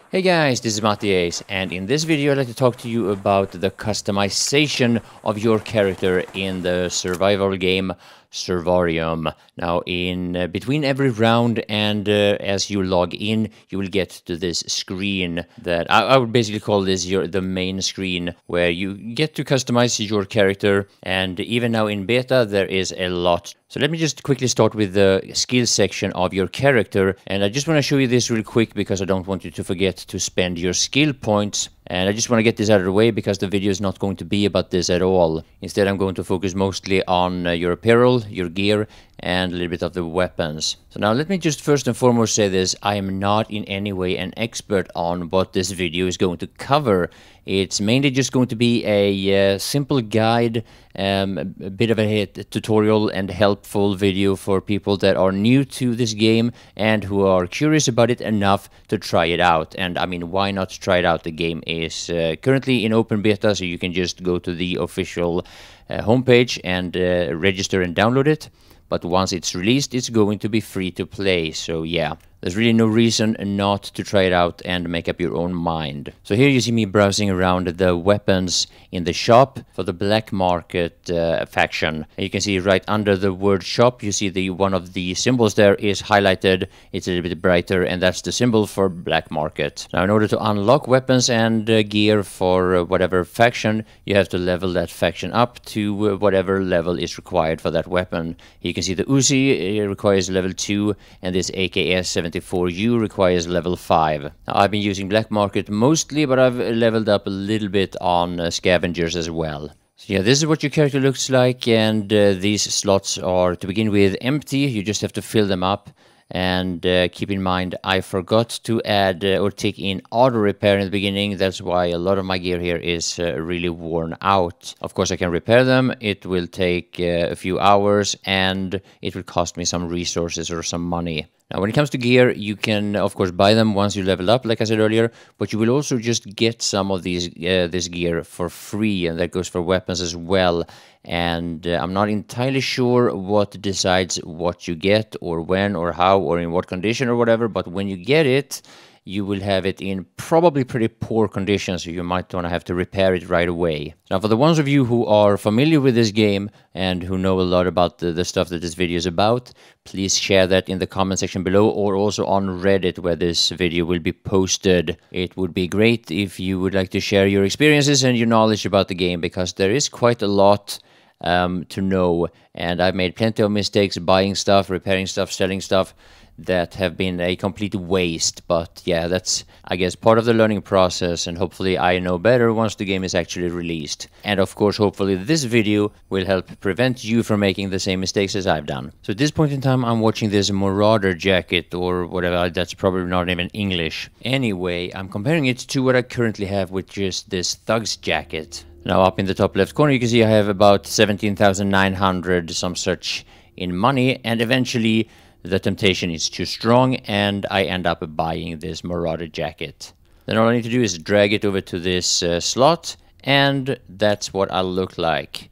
Hey guys, this is Matthias, and in this video I'd like to talk to you about the customization of your character in the survival game Survarium. Now, in between every round and as you log in, you will get to this screen that I would basically call this the main screen, where you get to customize your character, and even now in beta there is a lot. So let me just quickly start with the skills section of your character, and I just want to show you this real quick because I don't want you to forget to spend your skill points. And I just want to get this out of the way because the video is not going to be about this at all. Instead, I'm going to focus mostly on your apparel, your gear, and a little bit of the weapons. So now let me just first and foremost say this: I am not in any way an expert on what this video is going to cover. It's mainly just going to be a simple guide, a bit of a tutorial and helpful video for people that are new to this game and who are curious about it enough to try it out. And I mean, why not try it out? The game is currently in open beta, so you can just go to the official homepage and register and download it. But once it's released, it's going to be free to play. So yeah, there's really no reason not to try it out and make up your own mind. So here you see me browsing around the weapons in the shop for the black market faction. And you can see right under the word shop, you see one of the symbols there is highlighted. It's a little bit brighter, and that's the symbol for black market. Now, in order to unlock weapons and gear for whatever faction, you have to level that faction up to whatever level is required for that weapon. You can see the Uzi requires level 2, and this AKS-74U requires level 5. Now, I've been using black market mostly, but I've leveled up a little bit on scavengers as well. So yeah, this is what your character looks like, and these slots are, to begin with, empty. You just have to fill them up. And keep in mind, I forgot to add or take in auto repair in the beginning. That's why a lot of my gear here is really worn out. Of course, I can repair them. It will take a few hours, and it will cost me some resources or some money. Now, when it comes to gear, you can, of course, buy them once you level up, like I said earlier, but you will also just get some of this gear for free, and that goes for weapons as well. And I'm not entirely sure what decides what you get, or when, or how, or in what condition, or whatever, but when you get it, you will have it in probably pretty poor condition, so you might want to have to repair it right away. Now, for the ones of you who are familiar with this game and who know a lot about the stuff that this video is about, please share that in the comment section below, or also on Reddit, where this video will be posted. It would be great if you would like to share your experiences and your knowledge about the game, because there is quite a lot to know, and I've made plenty of mistakes buying stuff, repairing stuff, selling stuff that have been a complete waste. But yeah, that's, I guess, part of the learning process, and hopefully I know better once the game is actually released. And of course, hopefully this video will help prevent you from making the same mistakes as I've done. So at this point in time, I'm watching this Marauder jacket, or whatever, that's probably not even English. Anyway, I'm comparing it to what I currently have, which is this Thug's jacket. Now, up in the top left corner, you can see I have about 17,900 some such in money, and eventually the temptation is too strong, and I end up buying this Marauder jacket. Then all I need to do is drag it over to this slot, and that's what I'll look like.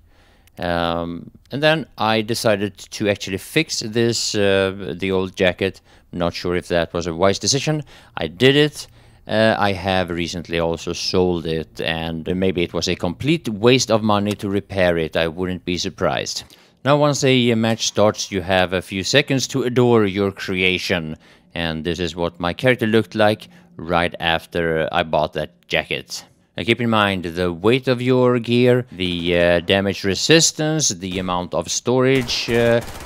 And then I decided to actually fix this, the old jacket. I'm not sure if that was a wise decision. I did it. I have recently also sold it, and maybe it was a complete waste of money to repair it. I wouldn't be surprised. Now, once a match starts, you have a few seconds to adore your creation, and this is what my character looked like right after I bought that jacket. Now, keep in mind the weight of your gear, the damage resistance, the amount of storage,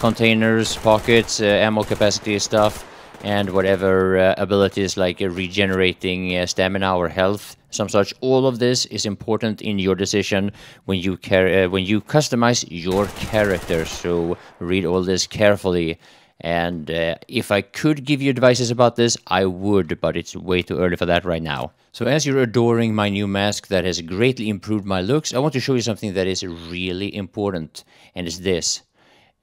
containers, pockets, ammo capacity stuff, and whatever abilities like regenerating stamina or health, some such. All of this is important in your decision when you customize your character. So read all this carefully. And if I could give you advices about this, I would, but it's way too early for that right now. So as you're adoring my new mask that has greatly improved my looks, I want to show you something that is really important, and it's this.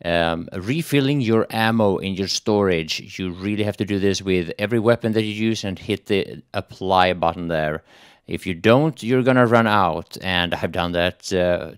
Refilling your ammo in your storage. You really have to do this with every weapon that you use, and hit the apply button there. If you don't, you're gonna run out, and I've done that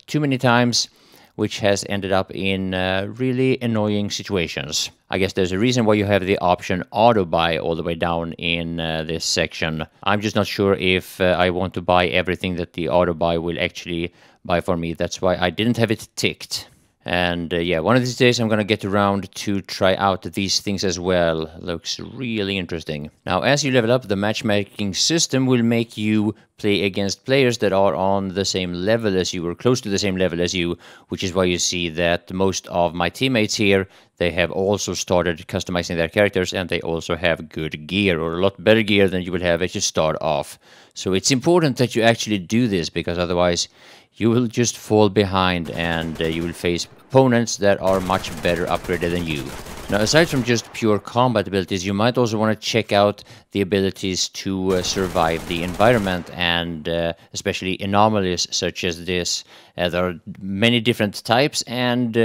too many times which has ended up in really annoying situations. I guess there's a reason why you have the option auto buy all the way down in this section. I'm just not sure if I want to buy everything that the auto buy will actually buy for me. That's why I didn't have it ticked. And yeah, one of these days I'm gonna get around to try out these things as well. Looks really interesting. Now, as you level up, the matchmaking system will make you play against players that are on the same level as you or close to the same level as you, which is why you see that most of my teammates here, they have also started customizing their characters, and they also have good gear, or a lot better gear than you would have as you start off. So it's important that you actually do this, because otherwise you will just fall behind and you will face opponents that are much better upgraded than you. Now, aside from just pure combat abilities, you might also want to check out the abilities to survive the environment, and especially anomalies such as this. There are many different types, and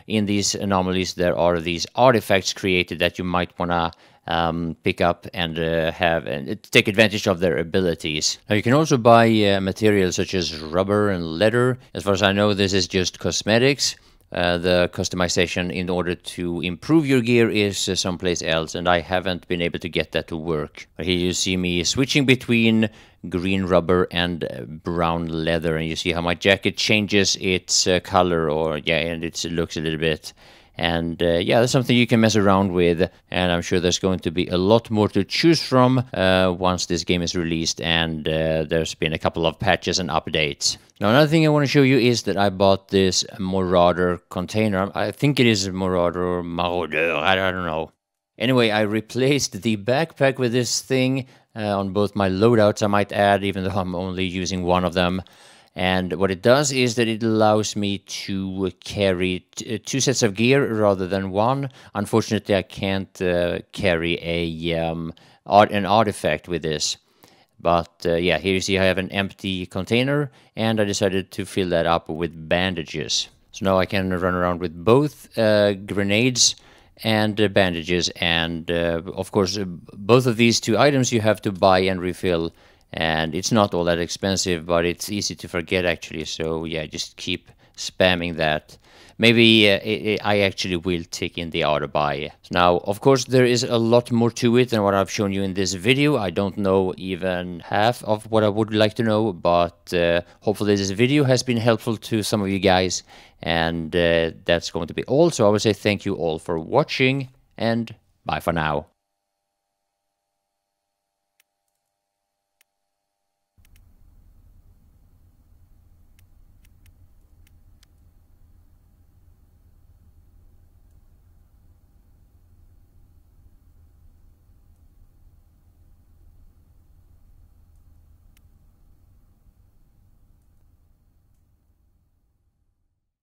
in these anomalies there are these artifacts created that you might want to pick up and have and take advantage of their abilities. Now, you can also buy materials such as rubber and leather. As far as I know, this is just cosmetics. The customization in order to improve your gear is someplace else, and I haven't been able to get that to work. Here you see me switching between green rubber and brown leather, and you see how my jacket changes its color, or yeah, and it looks a little bit. And yeah, that's something you can mess around with, and I'm sure there's going to be a lot more to choose from once this game is released, and there's been a couple of patches and updates. Now, another thing I want to show you is that I bought this Marauder container. I think it is Marauder or Marauder, I don't know. Anyway, I replaced the backpack with this thing on both my loadouts, I might add, even though I'm only using one of them. And what it does is that it allows me to carry two sets of gear rather than one. Unfortunately, I can't carry an artifact with this. But yeah, here you see I have an empty container, and I decided to fill that up with bandages. So now I can run around with both grenades and bandages, and of course both of these two items you have to buy and refill. And it's not all that expensive, but it's easy to forget actually. So yeah, just keep spamming that. Maybe I actually will tick in the auto buy. Now, of course, there is a lot more to it than what I've shown you in this video. I don't know even half of what I would like to know, but hopefully this video has been helpful to some of you guys. And that's going to be all. So I would say thank you all for watching, and bye for now.